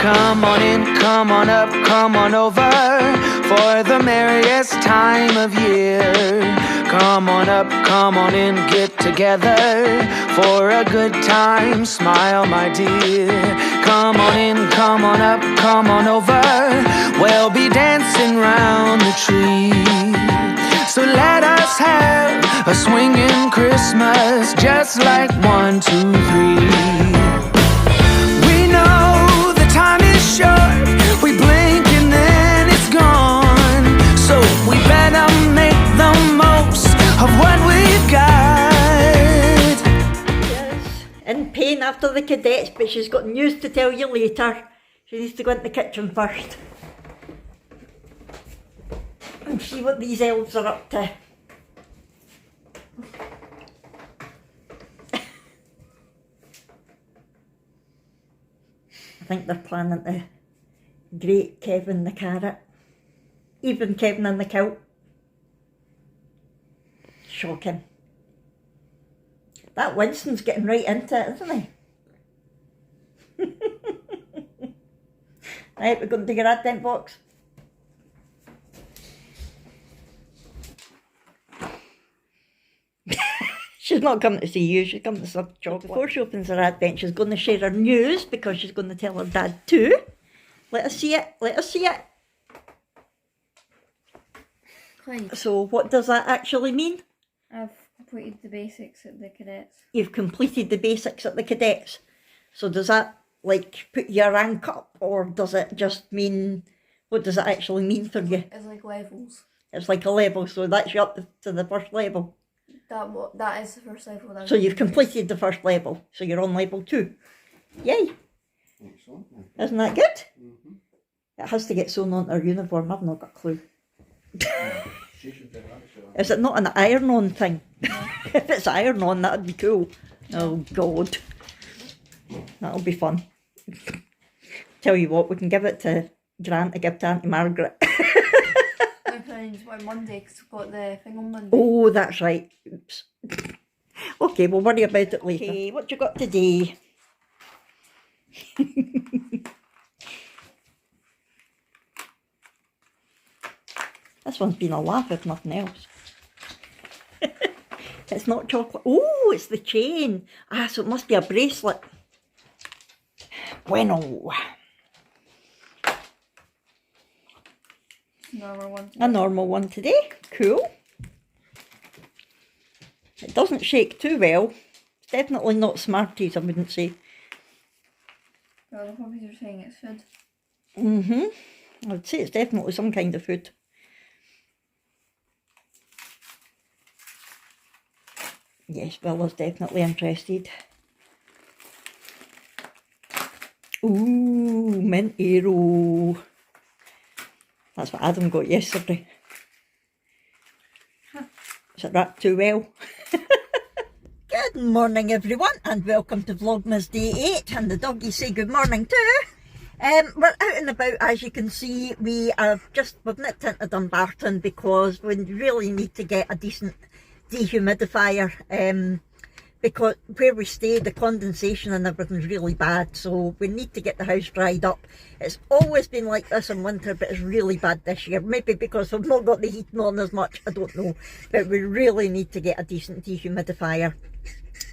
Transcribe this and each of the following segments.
Come on in, come on up, come on over for the merriest time of year. Come on up, come on in, get together for a good time. Smile, my dear. Come on in, come on up, come on over. We'll be dancing round the tree. So let us have a swinging Christmas, just like 1, 2, 3. We know the time is short, we blink and then it's gone. So we better make the most of what we've got. Yes, in pain after the cadets, but she's got news to tell you later. She needs to go into the kitchen first and see what these elves are up to. I think they're planning to grate Kevin the carrot. Even Kevin in the kilt. Shocking. That Winston's getting right into it, isn't he? Right, we're going to take your advent box. She's not coming to see you, she's coming to serve chocolate. Before she opens her advent, she's going to share her news because she's going to tell her dad too. Let us see it, let us see it. Quite. So what does that actually mean? I've completed the basics at the cadets. You've completed the basics at the cadets. So does that like put your rank up, or does it just mean, what does it actually mean for you? It's like levels. It's like a level, so that's you up to the first level. That is the first level. So you've completed the first level, so you're on level 2. Yay! Excellent. Isn't that good? Mm-hmm. It has to get sewn onto her uniform, I've not got a clue. She should do that, so. Is it not an iron-on thing? No. If it's iron-on, that'd be cool. Oh God. That'll be fun. Tell you what, we can give it to Grant to give to Auntie Margaret. My friends by Monday because we've got the thing on Monday. Oh, that's right. Oops. Okay, we'll worry about it later. Okay, what you got today? This one's been a laugh if nothing else. It's not chocolate. Oh, it's the chain. Ah, so it must be a bracelet. Bueno. Normal one. A normal one today. Cool. It doesn't shake too well. It's definitely not Smarties, I wouldn't say. Well, the puppies are saying it's food. Mm-hmm. I would say it's definitely some kind of food. Yes, Bella's definitely interested. Ooh, mint arrow. That's what Adam got yesterday. Is it wrapped too well? Good morning everyone and welcome to Vlogmas Day 8 and the doggies say good morning too. We're out and about, as you can see. We've nipped into Dumbarton because we really need to get a decent dehumidifier because where we stay the condensation and everything's really bad, so we need to get the house dried up. It's always been like this in winter, but it's really bad this year, maybe because we've not got the heating on as much, I don't know, but we really need to get a decent dehumidifier.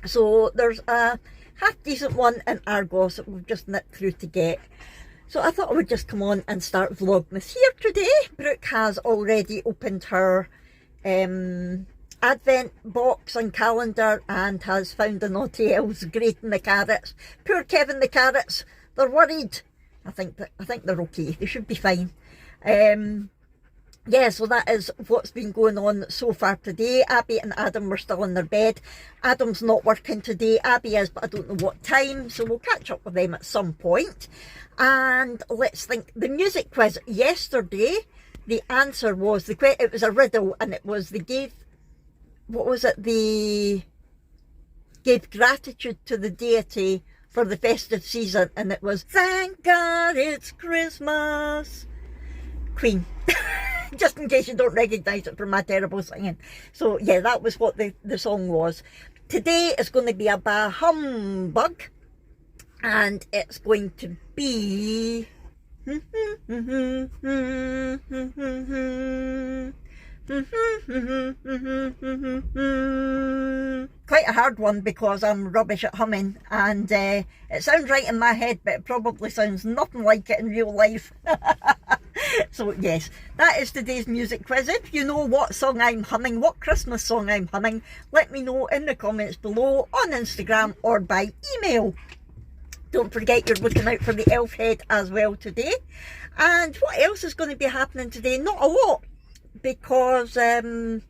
So there's a half decent one in Argos that we've just nipped through to get. So I thought I would just come on and start Vlogmas here today. Brooke has already opened her advent box and calendar and has found the naughty elves grating the carrots. Poor Kevin the carrots, they're worried. I think they're okay, they should be fine. Yeah, so that is what's been going on so far today. Abby and Adam were still in their bed. Adam's not working today, Abby is, but I don't know what time, so we'll catch up with them at some point. And let's think, the music quiz yesterday, the answer was, it was a riddle, and it was they gave, what was it, they gave gratitude to the deity for the festive season, and it was, thank God it's Christmas, Queen. Just in case you don't recognise it from my terrible singing. So yeah, that was what the song was. Today is going to be a bah humbug, and it's going to be quite a hard one because I'm rubbish at humming, and it sounds right in my head, but it probably sounds nothing like it in real life. So yes, that is today's music quiz. If you know what song I'm humming, what Christmas song I'm humming, let me know in the comments below on Instagram or by email. Don't forget you're looking out for the elf head as well today. And what else is going to be happening today? Not a lot, because I've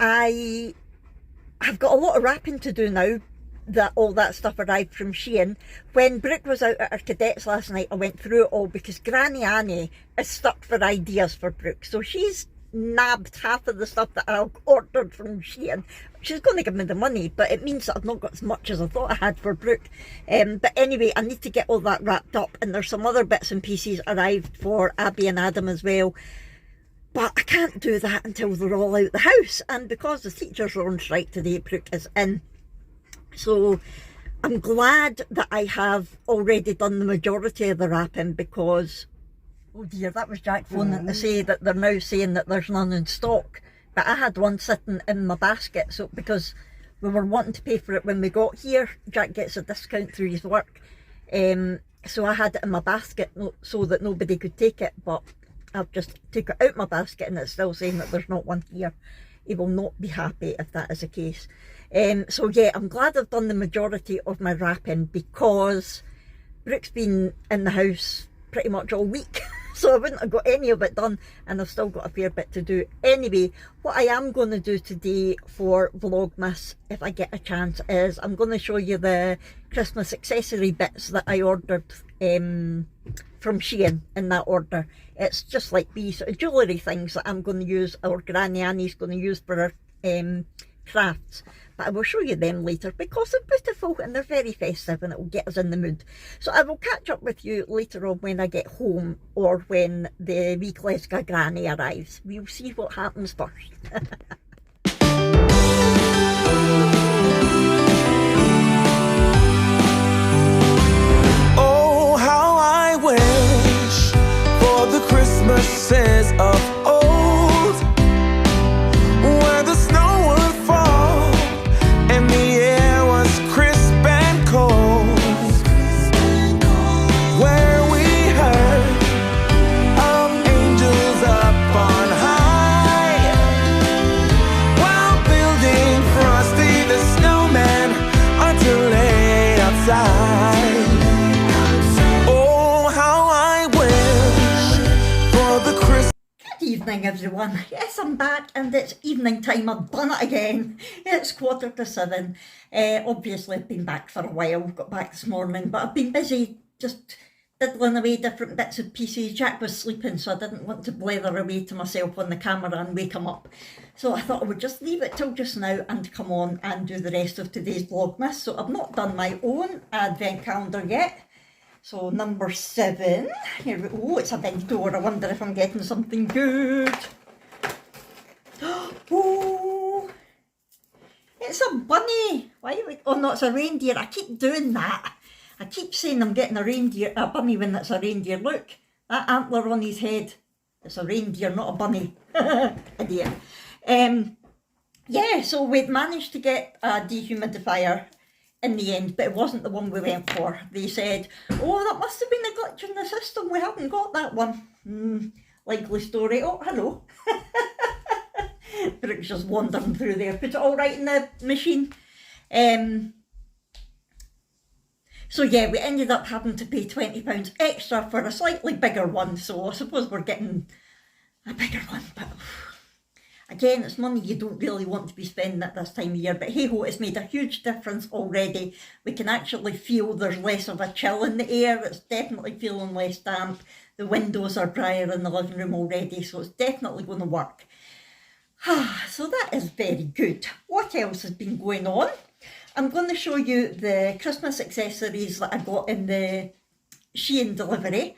got a lot of wrapping to do now that all that stuff arrived from Shein. When Brooke was out at her cadets last night, I went through it all because Granny Annie is stuck for ideas for Brooke. So she's nabbed half of the stuff that I ordered from Shein. She's going to give me the money, but it means that I've not got as much as I thought I had for Brooke. But anyway, I need to get all that wrapped up, and there's some other bits and pieces arrived for Abby and Adam as well. But I can't do that until they're all out the house, and because the teachers are on strike today, Brooke is in. So I'm glad that I have already done the majority of the wrapping, because, oh dear, that was Jack phoning to say that they're now saying that there's none in stock. But I had one sitting in my basket, so because we were wanting to pay for it when we got here, Jack gets a discount through his work. So I had it in my basket so that nobody could take it, but I've just took it out my basket and it's still saying that there's not one here. He will not be happy if that is the case. So yeah, I'm glad I've done the majority of my wrapping, because Brooke's been in the house pretty much all week. So I wouldn't have got any of it done, and I've still got a fair bit to do. Anyway, what I am going to do today for Vlogmas, if I get a chance, is I'm going to show you the Christmas accessory bits that I ordered from Shein in that order. It's just like these sort of jewellery things that I'm going to use, or Granny Annie's going to use for her crafts. But I will show you them later because they're beautiful and they're very festive, and it will get us in the mood. So I will catch up with you later on when I get home, or when the wee Glasgow Granny arrives. We'll see what happens first. Oh, how I wish for the Christmases of old, where the snow would fall and the air was crisp and cold, where we heard of angels up on high while building Frosty the Snowman until late outside. Oh, how I wish for the Christmas. Good evening, everyone. Yes, I'm back, and it's evening time. I've done it again. It's 7:15. Obviously, I've been back for a while. Got back this morning, but I've been busy just diddling away different bits and pieces. Jack was sleeping, so I didn't want to blather away to myself on the camera and wake him up. So I thought I would just leave it till just now and come on and do the rest of today's Vlogmas. So I've not done my own advent calendar yet. So number 7, here we go. It's a big door. I wonder if I'm getting something good. Oh, it's a bunny. Why? Oh no, it's a reindeer. I keep doing that. I keep saying I'm getting a bunny when it's a reindeer. Look, that antler on his head. It's a reindeer, not a bunny. Idiot. Yeah, so we'd managed to get a dehumidifier in the end, but it wasn't the one we went for. They said, oh, that must have been a glitch in the system. We haven't got that one. Likely story. Oh, hello. Brooke's just wandering through there. Put it all right in the machine. So yeah, we ended up having to pay £20 extra for a slightly bigger one. So I suppose we're getting a bigger one, but again, it's money you don't really want to be spending at this time of year, but hey ho, it's made a huge difference already. We can actually feel there's less of a chill in the air. It's definitely feeling less damp. The windows are drier in the living room already, so it's definitely going to work. So that is very good. What else has been going on? I'm going to show you the Christmas accessories that I got in the Shein delivery.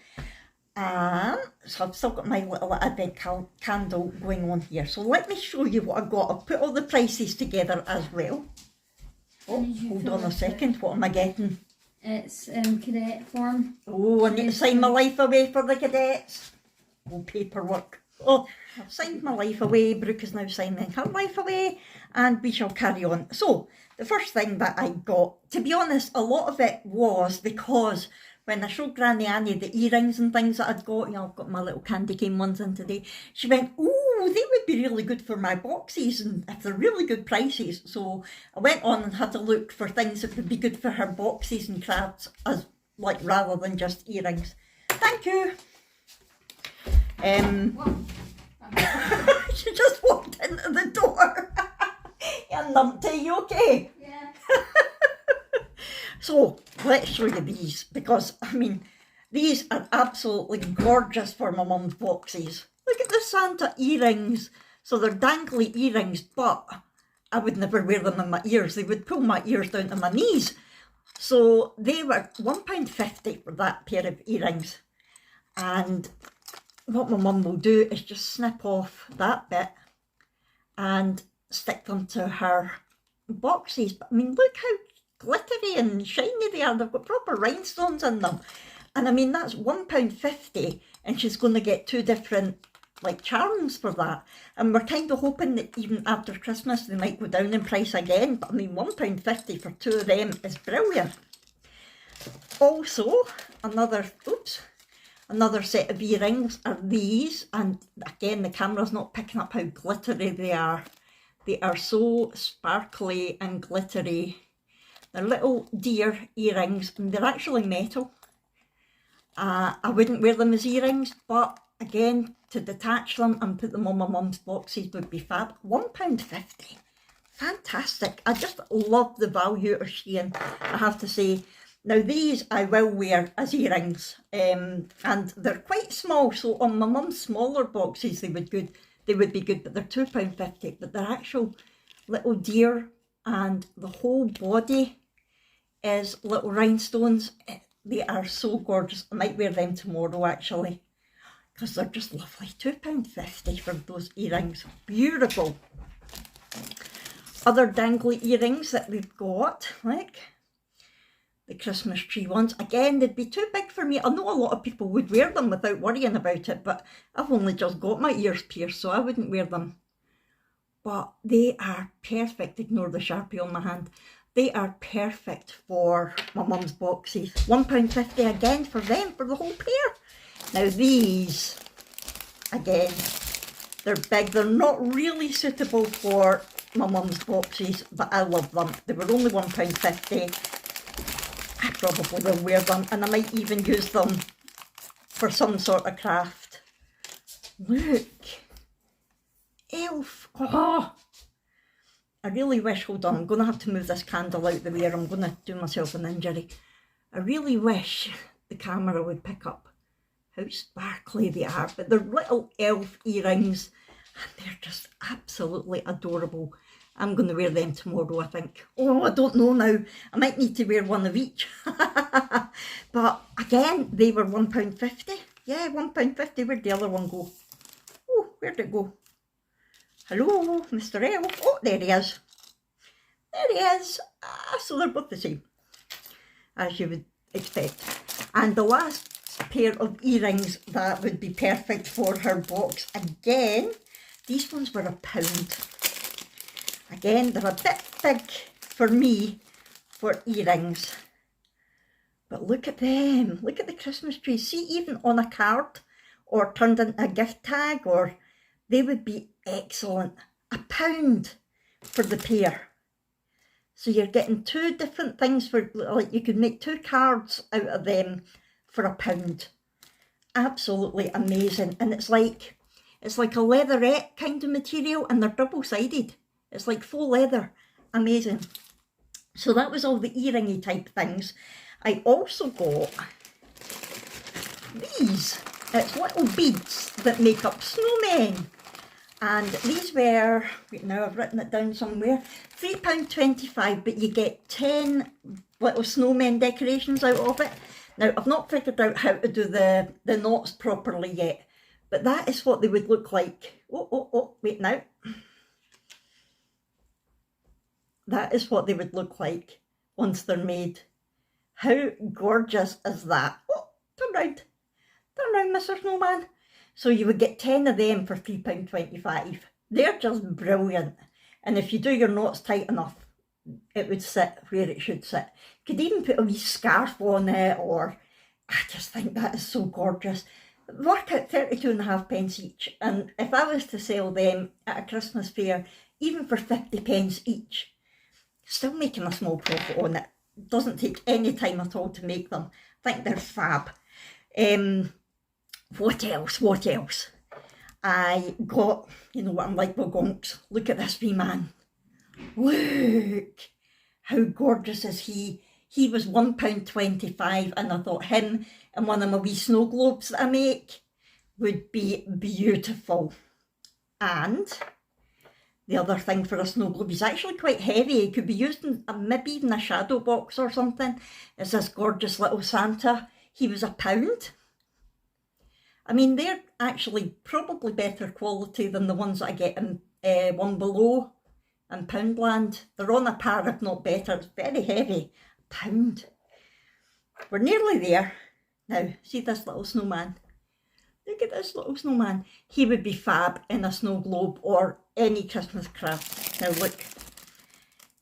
So I've still got my little advent candle going on here. So let me show you what I got. I've put all the prices together as well. Oh, hold on a second. What am I getting? It's cadet form. Oh, I need to sign my life away for the cadets. Oh, paperwork. Oh, I've signed my life away. Brooke is now signing her life away, and we shall carry on. So, the first thing that I got, to be honest, a lot of it was because when I showed Granny Annie the earrings and things that I'd got, I've got my little candy cane ones in today, she went, oh, they would be really good for my boxes, and if they're really good prices. So I went on and had a look for things that would be good for her boxes and crafts, as like rather than just earrings. Thank you. She just walked into the door. And numpty, you okay? Yeah. So let's show you these, because I mean these are absolutely gorgeous for my mum's boxes. Look at the Santa earrings. So they're dangly earrings, but I would never wear them in my ears. They would pull my ears down to my knees. So they were £1.50 for that pair of earrings. And what my mum will do is just snip off that bit and stick them to her boxes. But I mean, look how glittery and shiny they are. They've got proper rhinestones in them. And I mean, that's £1.50, and she's going to get two different like charms for that. And we're kind of hoping that even after Christmas they might go down in price again. But I mean, £1.50 for two of them is brilliant. Also, another set of earrings are these, and again the camera's not picking up how glittery they are. They are so sparkly and glittery. They're little deer earrings, and they're actually metal. I wouldn't wear them as earrings, but again, to detach them and put them on my mum's boxes would be fab. £1.50. Fantastic. I just love the value of Shein, I have to say. Now these I will wear as earrings, and they're quite small, so on my mum's smaller boxes they would be good, but they're £2.50, but they're actual little deer, and the whole body is little rhinestones. They are so gorgeous. I might wear them tomorrow actually, because they're just lovely. £2.50 for those earrings. Beautiful. Other dangly earrings that we've got, like the Christmas tree ones. Again, they'd be too big for me. I know a lot of people would wear them without worrying about it, but I've only just got my ears pierced, so I wouldn't wear them. But they are perfect. Ignore the Sharpie on my hand. They are perfect for my mum's boxes. £1.50 again for them, for the whole pair. Now these, again, they're big. They're not really suitable for my mum's boxes, but I love them. They were only £1.50. I probably will wear them, and I might even use them for some sort of craft. Look. Elf. Oh, I really wish, hold on, I'm going to have to move this candle out the way, or I'm going to do myself an injury. I really wish the camera would pick up how sparkly they are, but they're little elf earrings, and they're just absolutely adorable. I'm going to wear them tomorrow, I think. Oh, I don't know now. I might need to wear one of each. But again, they were £1.50. Yeah, £1.50. Where'd the other one go? Oh, where'd it go? Hello, Mr. Elf. Oh, there he is. There he is. So they're both the same, as you would expect. And the last pair of earrings that would be perfect for her box, again, these ones were £1. Again, they're a bit big for me for earrings. But look at them. Look at the Christmas tree. See, even on a card or turned into a gift tag, or they would be excellent. £1 for the pair. So you're getting two different things for, like, you could make two cards out of them for £1. Absolutely amazing. And it's like a leatherette kind of material, and they're double-sided. It's like faux leather. Amazing. So that was all the earringy type things. I also got these. It's little beads that make up snowmen. And these were, wait, now I've written it down somewhere, £3.25, but you get 10 little snowmen decorations out of it. Now, I've not figured out how to do the knots properly yet, but that is what they would look like. Oh, wait now. That is what they would look like once they're made. How gorgeous is that? Oh, turn round, Mr. Snowman. So you would get 10 of them for £3.25. They're just brilliant. And if you do your knots tight enough, it would sit where it should sit. You could even put a wee scarf on it, or I just think that is so gorgeous. Work out 32.5 pence each, and if I was to sell them at a Christmas fair, even for 50 pence each, still making a small profit on it. Doesn't take any time at all to make them. I think they're fab. What else? I got, you know what I'm like with gonks. Look at this wee man. Look! How gorgeous is he? He was £1.25, and I thought him and one of my wee snow globes that I make would be beautiful. And the other thing for a snow globe, he's actually quite heavy. It could be used in maybe even a shadow box or something. It's this gorgeous little Santa. He was £1. I mean, they're actually probably better quality than the ones that I get in One Below and Poundland. They're on a par, if not better. It's very heavy. £1. We're nearly there. Now, see this little snowman? Look at this little snowman. He would be fab in a snow globe or any Christmas craft. Now look,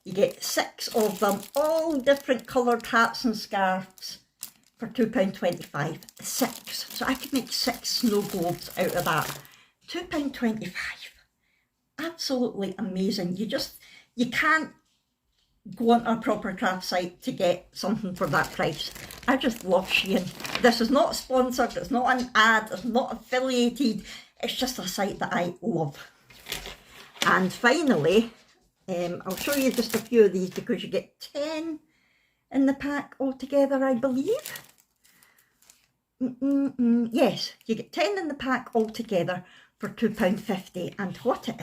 you get 6 of them, all different coloured hats and scarves for £2.25. 6. So I could make 6 snow globes out of that. £2.25. Absolutely amazing. You can't go on a proper craft site to get something for that price. I just love Shein. This is not sponsored, it's not an ad, it's not affiliated, it's just a site that I love. And finally, I'll show you just a few of these because you get 10 in the pack altogether, I believe. Yes, you get 10 in the pack altogether for £2.50, and what it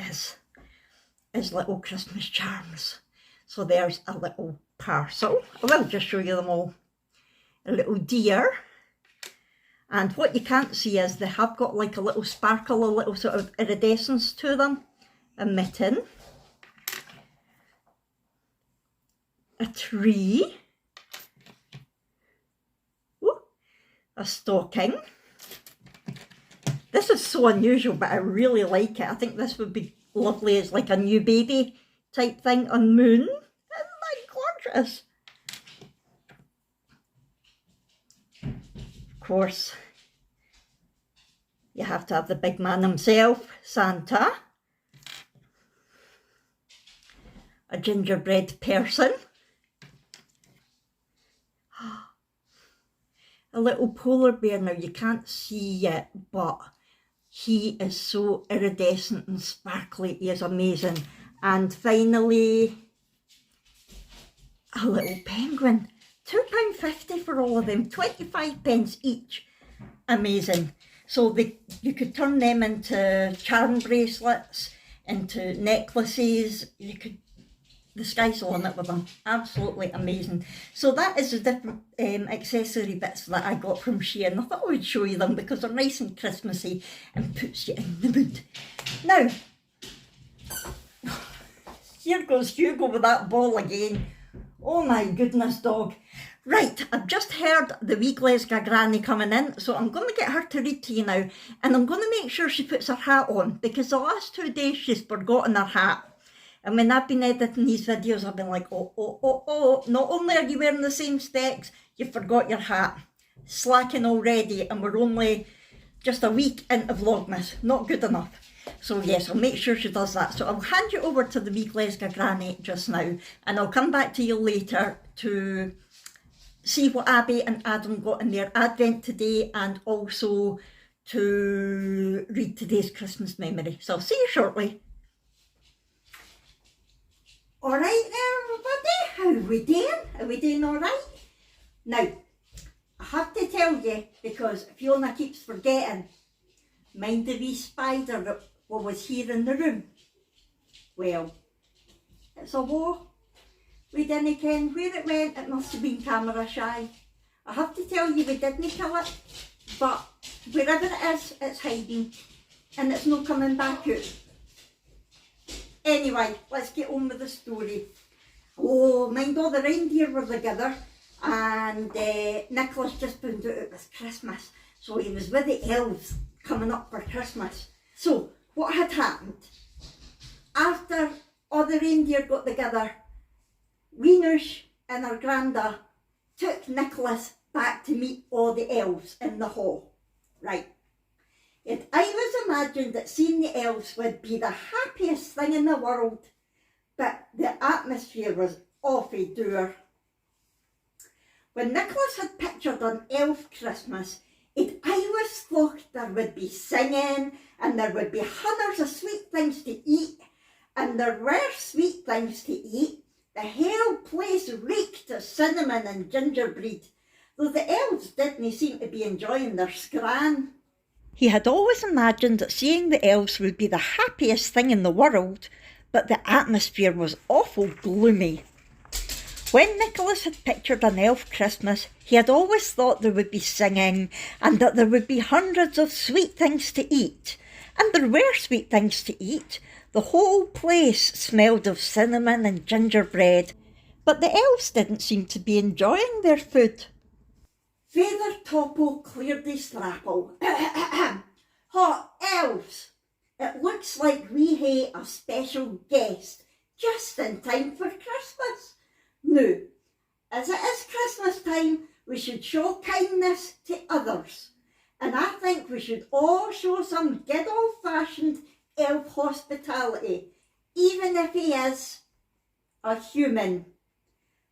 is little Christmas charms. So there's a little parcel. I will just show you them all. A little deer. And what you can't see is they have got like a little sparkle, a little sort of iridescence to them. A mitten. A tree. Ooh, a stocking. This is so unusual, but I really like it. I think this would be lovely as like a new baby type thing on Moon. Isn't that gorgeous? Of course, you have to have the big man himself, Santa. A gingerbread person. A little polar bear. Now you can't see it, but he is so iridescent and sparkly. He is amazing. And finally, a little penguin. £2.50 for all of them, 25 pence each. Amazing. So you could turn them into charm bracelets, into necklaces. The sky's the limit with them. Absolutely amazing. So that is the different accessory bits that I got from Shein. I thought I would show you them because they're nice and Christmassy and puts you in the mood. Now, here goes Hugo with that ball again. Oh my goodness, dog. Right, I've just heard the wee Glasgow granny coming in, so I'm going to get her to read to you now, and I'm going to make sure she puts her hat on, because the last 2 days she's forgotten her hat. And when I've been editing these videos, I've been like, oh, not only are you wearing the same specs, you forgot your hat. Slacking already, and we're only just a week into Vlogmas. Not good enough. So yes, I'll make sure she does that. So I'll hand you over to the wee Glasgow granny just now, and I'll come back to you later to see what Abby and Adam got in their advent today, and also to read today's Christmas memory. So I'll see you shortly. Alright there everybody, how are we doing? Are we doing alright? Now, I have to tell you, because Fiona keeps forgetting, mind the wee spider that was here in the room? Well, it's a woe. We didn't ken where it went. It must have been camera shy. I have to tell you, we didn't kill it, but wherever it is, it's hiding, and it's not coming back out. Anyway, let's get on with the story. Oh, mind all the reindeer were together, and Nicholas just found out it was Christmas, so he was with the elves coming up for Christmas. So what had happened, after all the reindeer got together, Weenush and her granda took Nicholas back to meet all the elves in the hall. Right. Yet I was imagined that seeing the elves would be the happiest thing in the world, but the atmosphere was awfully dour. When Nicholas had pictured an elf Christmas, it always thought there would be singing, and there would be hundreds of sweet things to eat, and there were sweet things to eat. The whole place reeked of cinnamon and gingerbread, though the elves didn't seem to be enjoying their scran. He had always imagined that seeing the elves would be the happiest thing in the world, but the atmosphere was awful gloomy. When Nicholas had pictured an elf Christmas, he had always thought there would be singing, and that there would be hundreds of sweet things to eat. And there were sweet things to eat. The whole place smelled of cinnamon and gingerbread, but the elves didn't seem to be enjoying their food. Father Topo cleared his thrapple. "Ha, elves! It looks like we hae a special guest just in time for Christmas. Now, as it is Christmas time, we should show kindness to others. And I think we should all show some good old-fashioned elf hospitality, even if he is a human."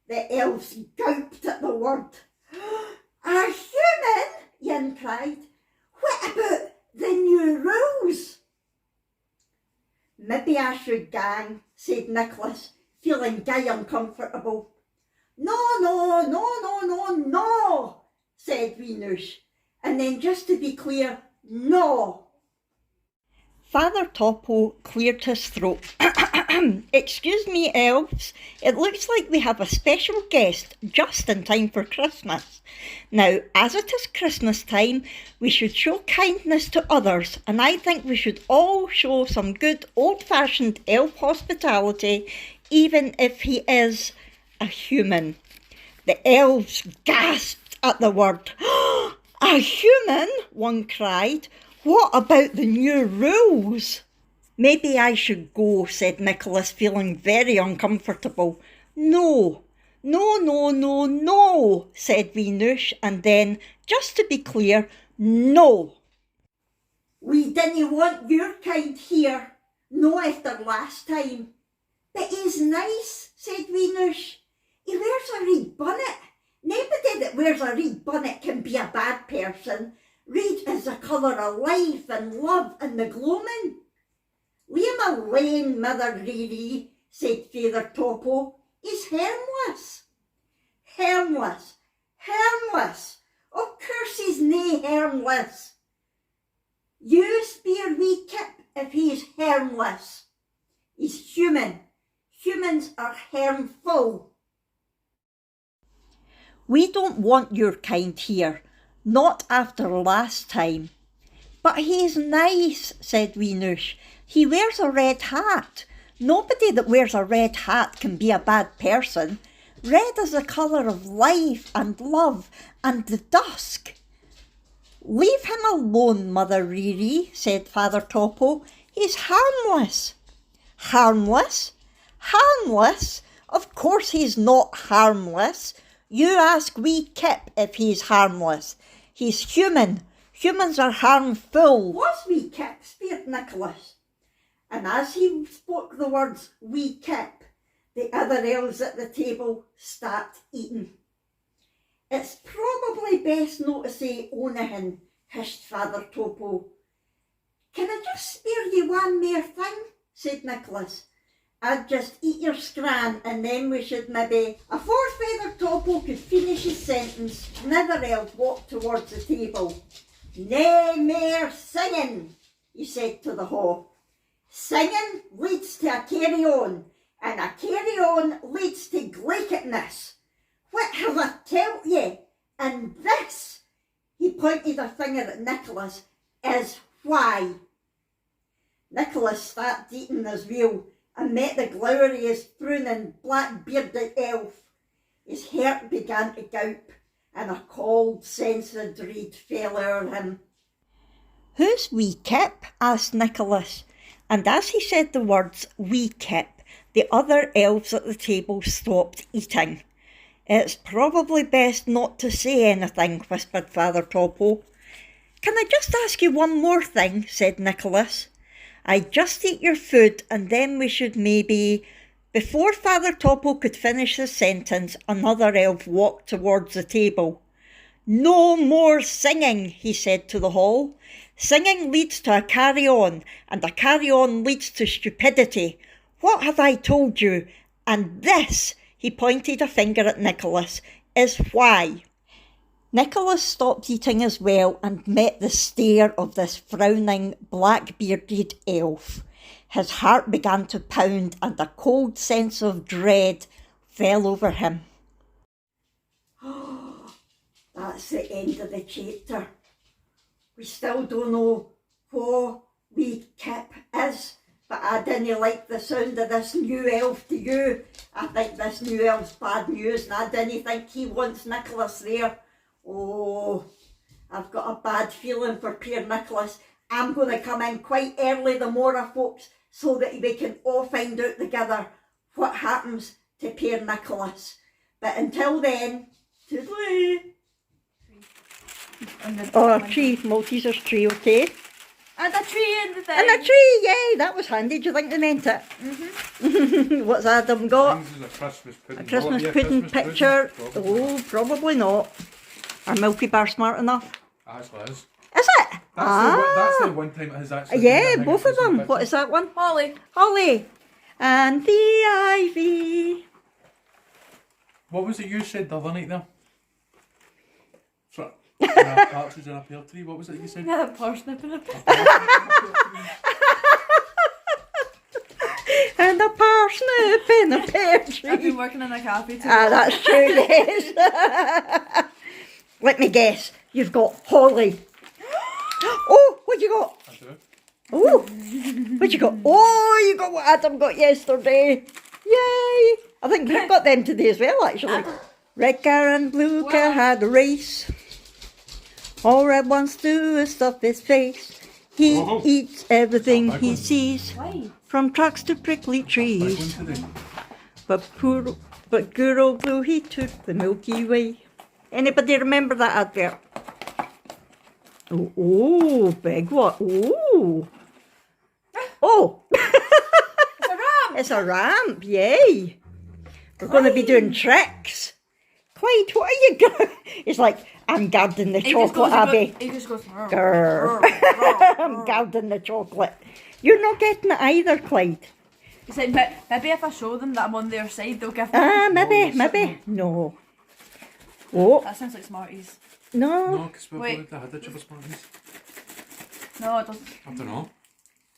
The elves gulped at the word. "A human?" Yin cried. "What about the new rules?" "Maybe I should gang," said Nicholas, feeling gay uncomfortable. "No, said Weenush. And then, just to be clear, no." Father Topo cleared his throat. "Excuse me, elves. It looks like we have a special guest just in time for Christmas. Now, as it is Christmas time, we should show kindness to others, and I think we should all show some good old-fashioned elf hospitality, even if he is a human." The elves gasped at the word. "A human?" one cried. "What about the new rules?" "Maybe I should go," said Nicholas, feeling very uncomfortable. No, said Weenush, and then, just to be clear, no. "We didn't want your kind here, no after last time." "But he's nice," said Weenush. "He wears a red bonnet. Nobody that wears a red bonnet can be a bad person. Red is the colour of life and love and the gloaming." "Leave him alone, Mother Riri," said Father Topo. "He's harmless." Harmless? Of course he's nae harmless. You spear wee Kip if he's harmless. He's human. Humans are harmful. "We don't want your kind here, not after last time." "But he's nice," said Weenush. "He wears a red hat. Nobody that wears a red hat can be a bad person. Red is the colour of life and love and the dusk." "Leave him alone, Mother Riri," said Father Topo. "He's harmless." Harmless? Of course he's not harmless. You ask wee Kip if he's harmless. He's human. Humans are harmful. "Was wee Kip?" speared Nicholas. And as he spoke the words wee Kip, the other elves at the table start eating. "It's probably best not to say onything," hissed Father Topo. "Can I just spare you one more thing?" said Nicholas. "I'd just eat your scran, and then we should maybe..." Afore Father Topo could finish his sentence, another elf walked towards the table. "Nae mair singing," he said to the haw. "Singing leads to a carry-on, and a carry-on leads to glaikitness. What have I told ye? And this," he pointed a finger at Nicholas, "is why." Nicholas started eating as well, and met the gloweriest, frowning, black-bearded elf. His heart began to goup, and a cold sense of dread fell o'er him. "Who's wee Kip?" asked Nicholas, and as he said the words "wee Kip," the other elves at the table stopped eating. "It's probably best not to say anything," whispered Father Topple. "Can I just ask you one more thing?" said Nicholas. "I'd just eat your food and then we should maybe..." Before Father Topple could finish his sentence, another elf walked towards the table. "No more singing," he said to the hall. "Singing leads to a carry-on, and a carry-on leads to stupidity. What have I told you? And this," he pointed a finger at Nicholas, "is why." Nicholas stopped eating as well and met the stare of this frowning, black-bearded elf. His heart began to pound and a cold sense of dread fell over him. That's the end of the chapter. We still don't know what wee Kip is, but I didn't like the sound of this new elf, do you? I think this new elf's bad news, and I didn't think he wants Nicholas there. Oh, I've got a bad feeling for poor Nicholas. I'm going to come in quite early the morrow, folks, so that we can all find out together what happens to poor Nicholas. But until then, toodaloo. Oh, a tree. Maltesers tree, okay. And a tree in the thing. And a tree, yay, that was handy. Do you think they meant it? Mm-hmm. What's Adam got? This is a Christmas pudding. A Christmas Will it be a pudding Christmas picture. Probably. Oh, probably not. Are Milky Bar smart enough? Actually is. Is it? That's the one time it has actually Yeah, been a both of Christmas them. picture. What is that one? Holly. Holly. And the ivy. What was it you said the other night there? So, a partridge in a pear tree. What was it you said? Yeah, a parsnip in a And a parsnip in a pear I've tree. been working in a cafe too. That's true, yes. Let me guess. You've got Holly. Oh, what you got? I do. Oh, what you got? Oh, you got what Adam got yesterday. Yay. I think you've got them today as well, actually. Red car and blue car had a race. All Red wants to do is stuff his face. He Oh. eats everything It's a big he one. sees, Why? from trucks to prickly Big trees. one today. But good old Blue, he took the Milky Way. Anybody remember that advert? Oh, big one. Oh. Oh. It's a ram. It's a ramp, yay. We're going to be doing tricks. Clyde, what are you going? It's like, I'm guarding the He just chocolate, goes, Abby. he just goes. Grr. I'm guarding the chocolate. You're not getting it either, Clyde. He said, maybe if I show them that I'm on their side, they'll give me. Maybe. No. Oh, That sounds like Smarties. no. No, because we've Wait. already had the chipper smarties. No, it doesn't. I don't know.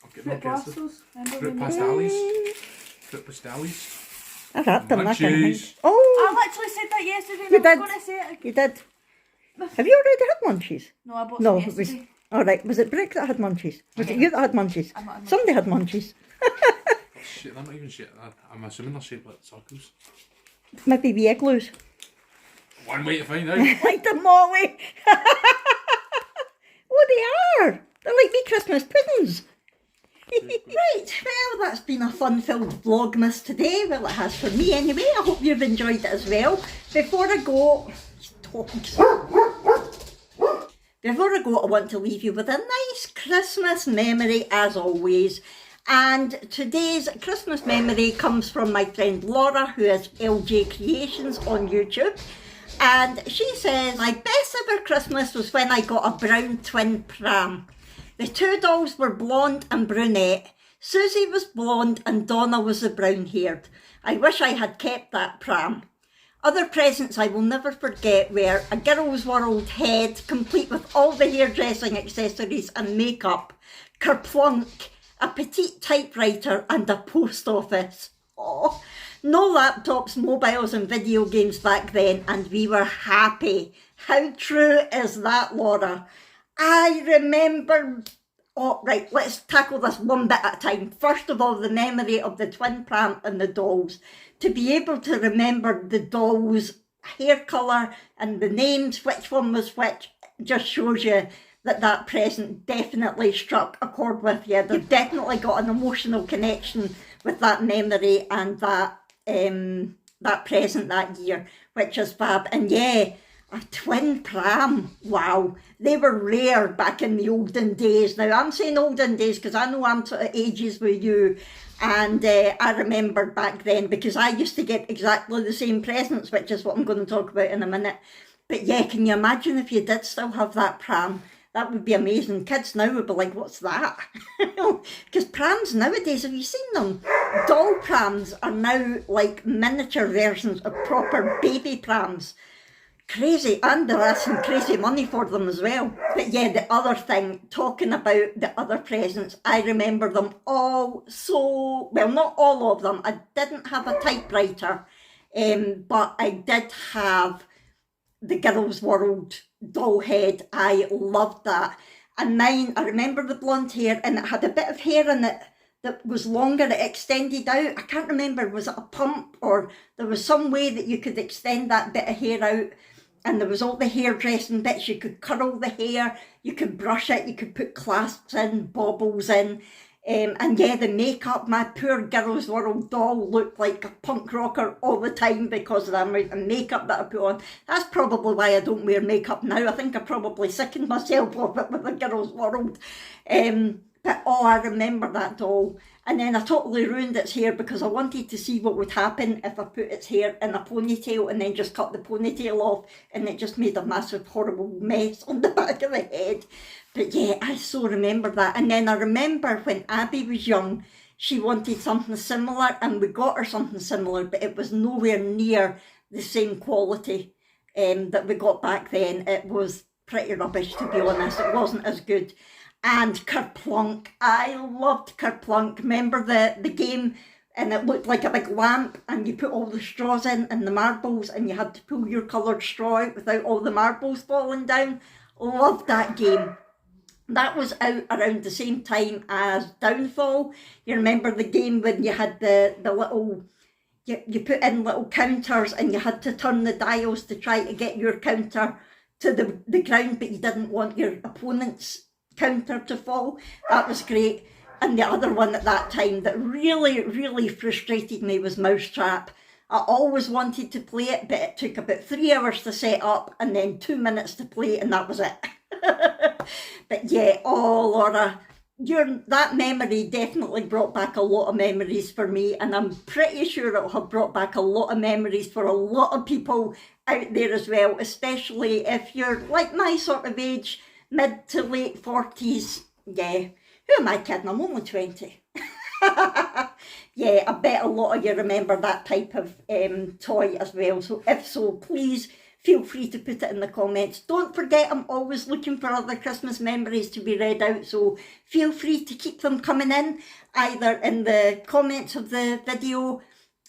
I'll get Fruit more guesses. blasters. Remember Fruit when they- pastellis. Fruit pastellis. I've had them, I can Munchies. Oh, I literally said that yesterday. You And I did. was going to say it again. you did. Have you already had munchies? No, I bought No, some it was. yesterday. All right, was it Brick that had munchies? Was it you that had munchies? I've not had munchies. Somebody had munchies. Shit, they're not even shit. I'm assuming they're shaped like circles. Maybe wee igloos. One way to find out. Like the Molly. Oh, they are. They're like wee Christmas puddings. Right, well, that's been a fun-filled Vlogmas today. Well, it has for me anyway. I hope you've enjoyed it as well. Before I go, I want to leave you with a nice Christmas memory, as always. And today's Christmas memory comes from my friend Laura, who is LJ Creations on YouTube. And she says, my best ever Christmas was when I got a brown twin pram. The two dolls were blonde and brunette. Susie was blonde and Donna was the brown-haired. I wish I had kept that pram. Other presents I will never forget were a Girls' World head, complete with all the hairdressing accessories and makeup, kerplunk, a petite typewriter and a post office. Oh, no laptops, mobiles and video games back then, and we were happy. How true is that, Laura? I remember Oh, right, let's tackle this one bit at a time. First of all, the memory of the twin pram and the dolls. To be able to remember the dolls' hair colour and the names, which one was which, just shows you that present definitely struck a chord with you. You've definitely got an emotional connection with that memory and that present that year, which is fab. And yeah, a twin pram, wow, they were rare back in the olden days. Now I'm saying olden days because I know I'm sort of ages with you, and I remember back then because I used to get exactly the same presents, which is what I'm going to talk about in a minute. But yeah, can you imagine if you did still have that pram? That would be amazing. Kids now would be like, what's that? Because prams nowadays, have you seen them? Doll prams are now like miniature versions of proper baby prams. Crazy, and they're asking crazy money for them as well. But yeah, the other thing, talking about the other presents, I remember them all so, well, not all of them. I didn't have a typewriter, but I did have the Girls' World doll head. I loved that. And mine, I remember the blonde hair, and it had a bit of hair in it that was longer, it extended out. I can't remember, was it a pump, or there was some way that you could extend that bit of hair out. And there was all the hairdressing bits. You could curl the hair, you could brush it, you could put clasps in, baubles in. And yeah, the makeup, my poor Girls' World doll looked like a punk rocker all the time because of the amount of makeup that I put on. That's probably why I don't wear makeup now. I think I probably sickened myself of it with the Girls' World. But oh, I remember that doll. And then I totally ruined its hair because I wanted to see what would happen if I put its hair in a ponytail and then just cut the ponytail off, and it just made a massive horrible mess on the back of the head. But yeah, I so remember that. And then I remember when Abby was young, she wanted something similar, and we got her something similar, but it was nowhere near the same quality that we got back then. It was pretty rubbish, to be honest. It wasn't as good. And Kerplunk, I loved Kerplunk. Remember the game, and it looked like a big lamp, and you put all the straws in and the marbles, and you had to pull your coloured straw out without all the marbles falling down. Loved that game. That was out around the same time as Downfall. You remember the game when you had the little, you put in little counters and you had to turn the dials to try to get your counter to the ground, but you didn't want your opponent's counter to fall. That was great. And the other one at that time that really frustrated me was Mousetrap. I always wanted to play it, but it took about 3 hours to set up and then 2 minutes to play, and that was it. But yeah, oh Laura, that memory definitely brought back a lot of memories for me, and I'm pretty sure it'll have brought back a lot of memories for a lot of people out there as well, especially if you're like my sort of age, mid to late 40s. Yeah, who am I kidding? I'm only 20. Yeah, I bet a lot of you remember that type of toy as well. So if so, please feel free to put it in the comments. Don't forget, I'm always looking for other Christmas memories to be read out, so feel free to keep them coming in, either in the comments of the video,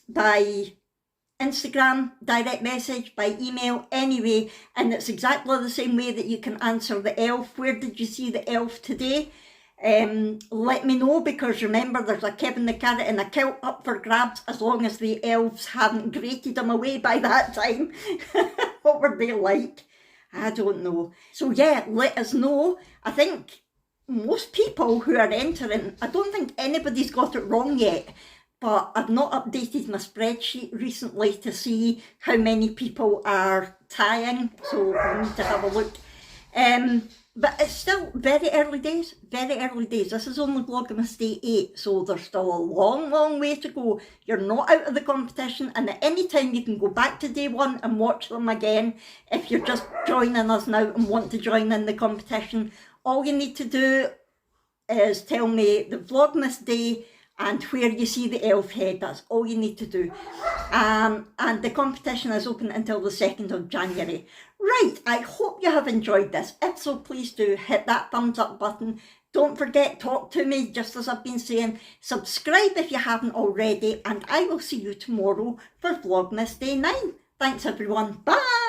by Instagram, direct message, by email, anyway. And it's exactly the same way that you can answer the elf. Where did you see the elf today? Let me know, because remember, there's a Kevin the Carrot and a kilt up for grabs, as long as the elves hadn't grated them away by that time. What were they like? I don't know. So yeah, let us know. I think most people who are entering, I don't think anybody's got it wrong yet, but I've not updated my spreadsheet recently to see how many people are tying, so I need to have a look. But it's still very early days, very early days. This is only Vlogmas Day 8, so there's still a long way to go. You're not out of the competition, and at any time you can go back to day 1 and watch them again. If you're just joining us now and want to join in the competition, all you need to do is tell me the Vlogmas Day and where you see the elf head. That's all you need to do. And the competition is open until the 2nd of January. Right, I hope you have enjoyed this. If so, please do hit that thumbs up button. Don't forget, talk to me, just as I've been saying. Subscribe if you haven't already, and I will see you tomorrow for Vlogmas Day 9. Thanks everyone, bye!